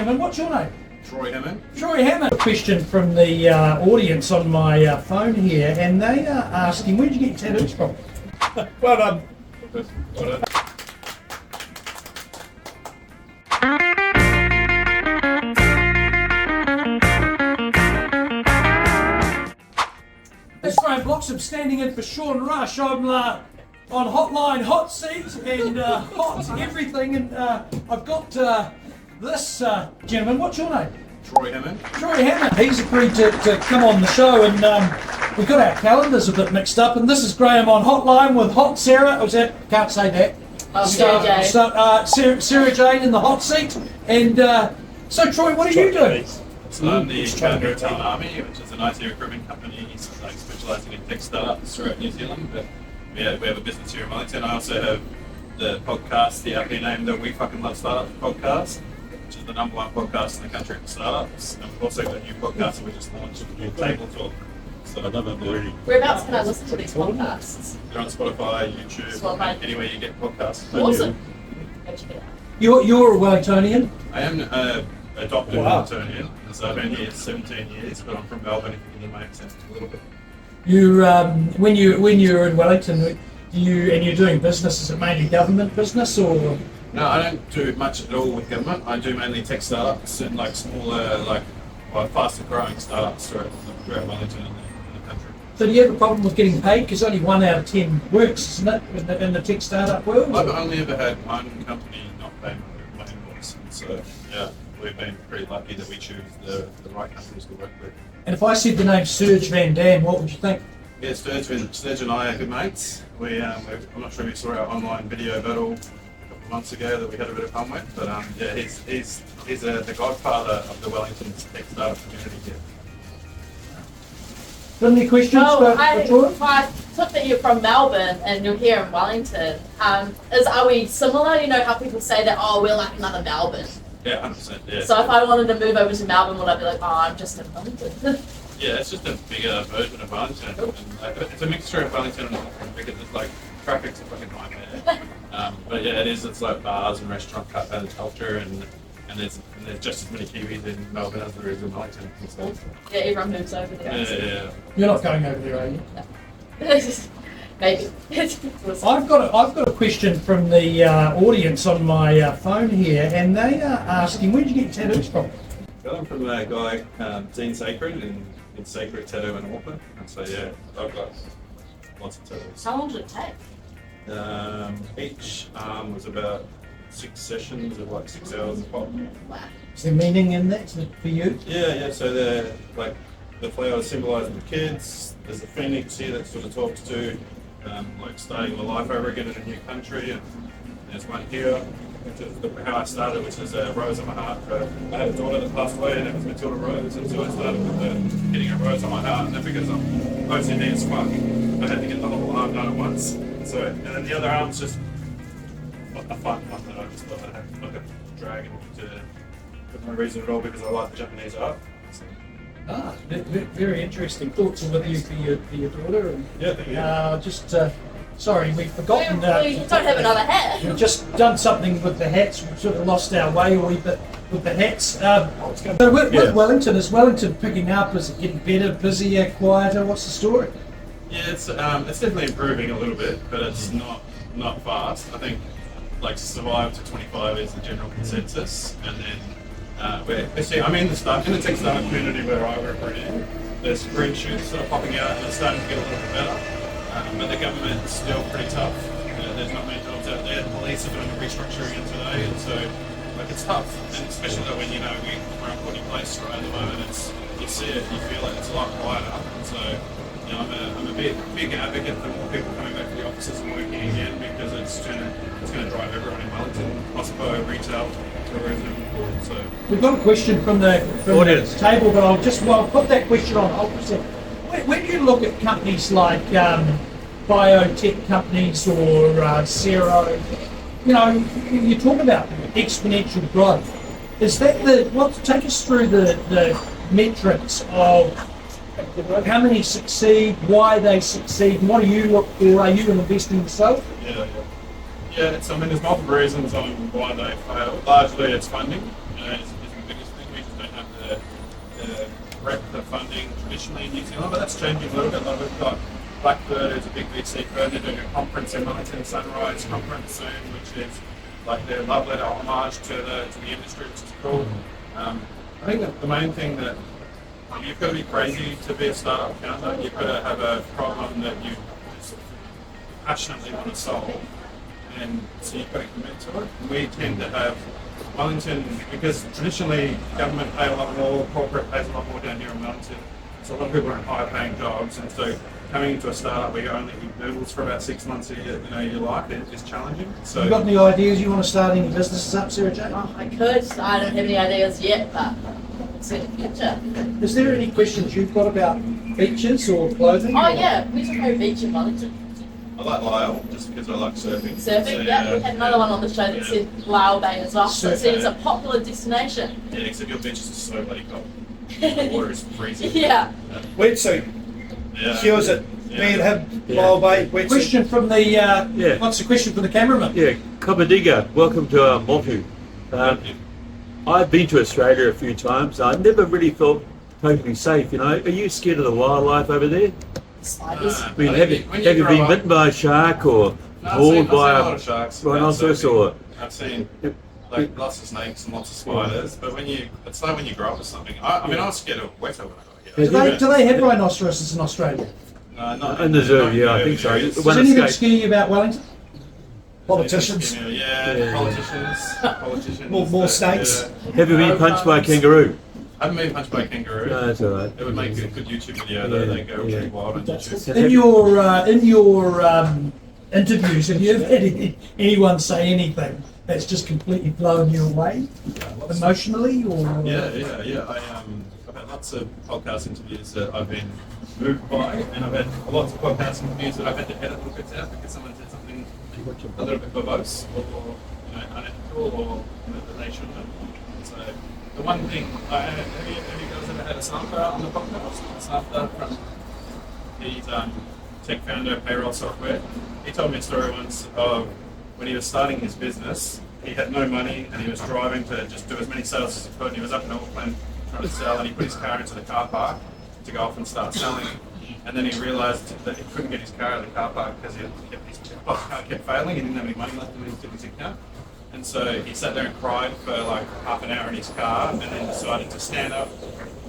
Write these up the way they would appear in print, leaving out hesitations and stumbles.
Gentlemen, what's your name? Troy Hammond. Troy Hammond. A question from the audience on my phone here, and they are asking, where did you get your tattoos from? Well done. Well done. That's Graham Bloxham standing in for Sean Rush. I'm on Hotline, hot seat, and hot everything. And I've got this gentleman. What's your name? Troy Hammond. Troy Hammond. He's agreed to come on the show, and we've got our calendars a bit mixed up. And this is Graham on Hotline with Hot Sarah. Was that? Can't say that. Sarah Jane. Sarah Jane in the hot seat. And so, Troy, what are you doing? So I'm the founder of Team Army, which is an IT recruitment company specialising in tech startups throughout New Zealand. But we have a business here in Wellington. I also have the podcast, the aptly named the We Fucking Love Startups podcast, which is the #1 podcast in the country for startups. And we've also got a new podcast that we just launched, Table Talk. So I love it already. Whereabouts can I listen to these podcasts? They're on Spotify, YouTube, anywhere you get podcasts. Awesome. You're a Wellingtonian? I am adopted Wellingtonian, so I've been here 17 years, but I'm from Melbourne, if you can hear my accent a little bit. You, when you're in Wellington, you're doing business, is it mainly government business or? No, I don't do much at all with government. I do mainly tech startups and like smaller, faster growing startups throughout Wellington and the country. So do you have a problem with getting paid? Because only 1 out of 10 works, isn't it, in the tech startup world? I've only ever had one company not pay my invoice, and so yeah, we've been pretty lucky that we choose the right companies to work with. And if I said the name Serge Van Dam, what would you think? Yeah, Serge and I are good mates. I'm not sure if you saw our online video battle a couple of months ago that we had a bit of fun with, but yeah, he's the godfather of the Wellington tech startup community here. Got any questions for Troy? I took that you're from Melbourne and you're here in Wellington. Are we similar? You know how people say that, oh, we're like another Melbourne. Yeah, 100%. Yeah. So if I wanted to move over to Melbourne, would I be like, oh, I'm just in Wellington? Yeah, it's just a bigger version of Wellington. And, it's a mixture of Wellington and Auckland because it's like traffic's a fucking nightmare. But yeah, it's like bars and restaurant culture and there's just as many Kiwis in Melbourne as there is in Wellington. So. Yeah, everyone moves over there. Yeah. You're not going over there, are you? No. Maybe. I've got a question from the audience on my phone here, and they are asking, where did you get your tattoos from? Got them from a guy, Dean Sacred, in Sacred Tattoo in Auckland. And so yeah, I've got lots of tattoos. How long did it take? Each arm was about 6 sessions of like 6 hours a pop. Wow. Is there meaning in that for you? Yeah. So they're like the flowers symbolising the kids. There's a phoenix here that sort of talks to like starting my life over again in a new country, and there's one here, which is how I started, which is a rose on my heart. I had a daughter that passed away, and it was Matilda Rose, and so I started with getting a rose on my heart, and then because I'm OCD as fuck, I had to get the whole arm done at once. So, and then the other arm's just a fun one that I just thought I'd have like a dragon for no reason at all because I like the Japanese art. So. Very interesting. Thoughts with you for your daughter. And, yeah, thank you. Sorry, we've forgotten. We don't have another hat. We've just done something with the hats. We've sort of lost our way a wee bit with the hats. So with Wellington, is Wellington picking up? Is it getting better, busier, quieter? What's the story? Yeah, it's definitely improving a little bit, but it's not fast. I think like survive to 25 is the general consensus, and then I'm in the tech startup community where I recruit in. There's green shoots sort of popping out and it's starting to get a little bit better. But the government's still pretty tough. There's not many jobs out there. The police are doing a restructuring in today, and so it's tough. And especially though when we're in a putting place right at the moment, you see it, you feel it. It's a lot quieter. And so I'm a big advocate for more people coming back to the offices and working again because it's going to drive everyone in Wellington, hospo, retail, tourism. So we've got a question from the audience table, but I'll put that question on hold for a second. When you look at companies like biotech companies or Xero, you talk about exponential growth. Is that take us through the metrics of how many succeed, why they succeed, and what do you look for? Are you investing yourself? Yeah, there's multiple reasons on why they fail. Largely it's funding. Is a big traditionally in New Zealand, but that's changing a little bit. Like we've got Blackbird, who's a big VC firm. They're doing a conference in Wellington, Sunrise Conference soon, which is like their love letter homage to the industry, which is cool. I think that the main thing that you've got to be crazy to be a startup founder. You've got to have a problem that you passionately want to solve, and so you've got to commit to it. We tend to have Wellington, because traditionally government pay a lot more, corporate pays a lot more down here in Wellington. So a lot of people are in higher paying jobs, and so coming into a startup where you only eat noodles for about 6 months of your life is challenging. So You got any ideas you want to start any businesses up, Sarah Jane? Oh, I could. I don't have any ideas yet, but it's in the future. Is there any questions you've got about beaches or clothing? Oh or- yeah, we took a beach in Wellington. I like Lyle just because I like surfing. Surfing, So, yeah. We had another one on the show that said Lyle Bay as well. So Surfing. it's a popular destination. Yeah, except your beaches are so bloody cold. The water is freezing. Yeah. Wetsuit. Yeah. Cures it. Me and him, Lyle Bay, wetsuit. Question from the, Yeah. what's the question from the cameraman? Yeah, Kabadiga, welcome to our Motu. I've been to Australia a few times. I never really felt totally safe, you know. Are you scared of the wildlife over there? Spiders. I mean, I have think you, when have you grow been up- bitten by a shark or No, mauled by a lot of sharks. rhinoceros surfing. or... I've seen like lots of snakes and lots of spiders, but it's like when you grow up with something. I mean, I was scared of weta when I got here. Do they have rhinoceroses in Australia? No, not In the zoo, not yeah, I urban think so. areas. Does One anything escape. scare you about Wellington? Politicians. Yeah, Yeah. politicians. More snakes. Yeah. Have you been punched by a kangaroo? I haven't been punched by a kangaroo. No, that's all right. It would make a good YouTube video Yeah, though. They go yeah. pretty wild on YouTube. In your interviews, have you ever had anyone say anything that's just completely blown you away, emotionally or? Yeah. I've had lots of podcast interviews that I've been moved by, and I've had lots of podcast interviews that I've had to edit little bits out because someone said something a little bit verbose or unethical or that they shouldn't have. So the one thing, have you guys ever had a Samantha on the podcast? Samantha from he's tech founder, payroll software. He told me a story once of when he was starting his business. He had no money and he was driving to just do as many sales as he could. And he was up in Auckland trying to sell, and he put his car into the car park to go off and start selling. And then he realised that he couldn't get his car out of the car park because his car kept failing. He didn't have any money left in his account. And so he sat there and cried for like half an hour in his car, and then decided to stand up,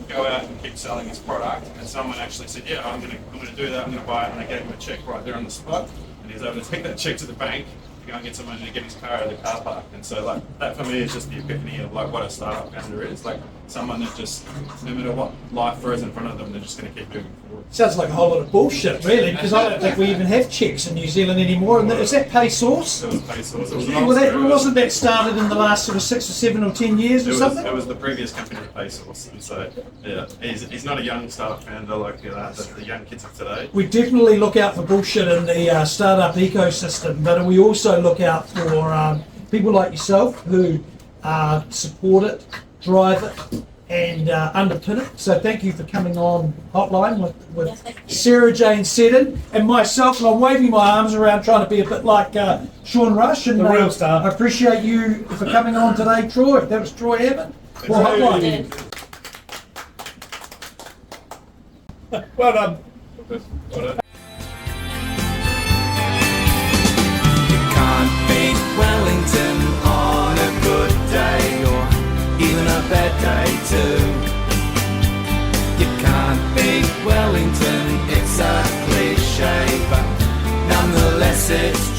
go out and keep selling his product. And someone actually said, "Yeah, I'm gonna do that. I'm gonna buy it." And they gave him a check right there on the spot, and he was able to take that check to the bank to go and get some money to get his car out of the car park. And so like that for me is just the epiphany of like what a startup founder is. Like someone that just, no matter what life throws in front of them, they're just gonna keep moving forward. Sounds like a whole lot of bullshit, really, because I don't think we even have checks in New Zealand anymore. And is that pay source? So it was Pesos. It was Yeah, well, wasn't that started in the last sort of 6 or 7 or 10 years or something? It was the previous company of Pesos, and so yeah, he's not a young startup founder like the young kids of today. We definitely look out for bullshit in the startup ecosystem, but we also look out for people like yourself who support it, drive it, and underpin it. So thank you for coming on Hotline with Yes, thank you. Sarah Jane Seddon and myself. And I'm waving my arms around trying to be a bit like Sean Rush. And The real star. I appreciate you for coming on today, Troy. That was Troy Hammond for Hotline. Well done. You can't beat Wellington on a good day or even a bad day too. You can't beat Wellington, it's a cliche, but nonetheless it's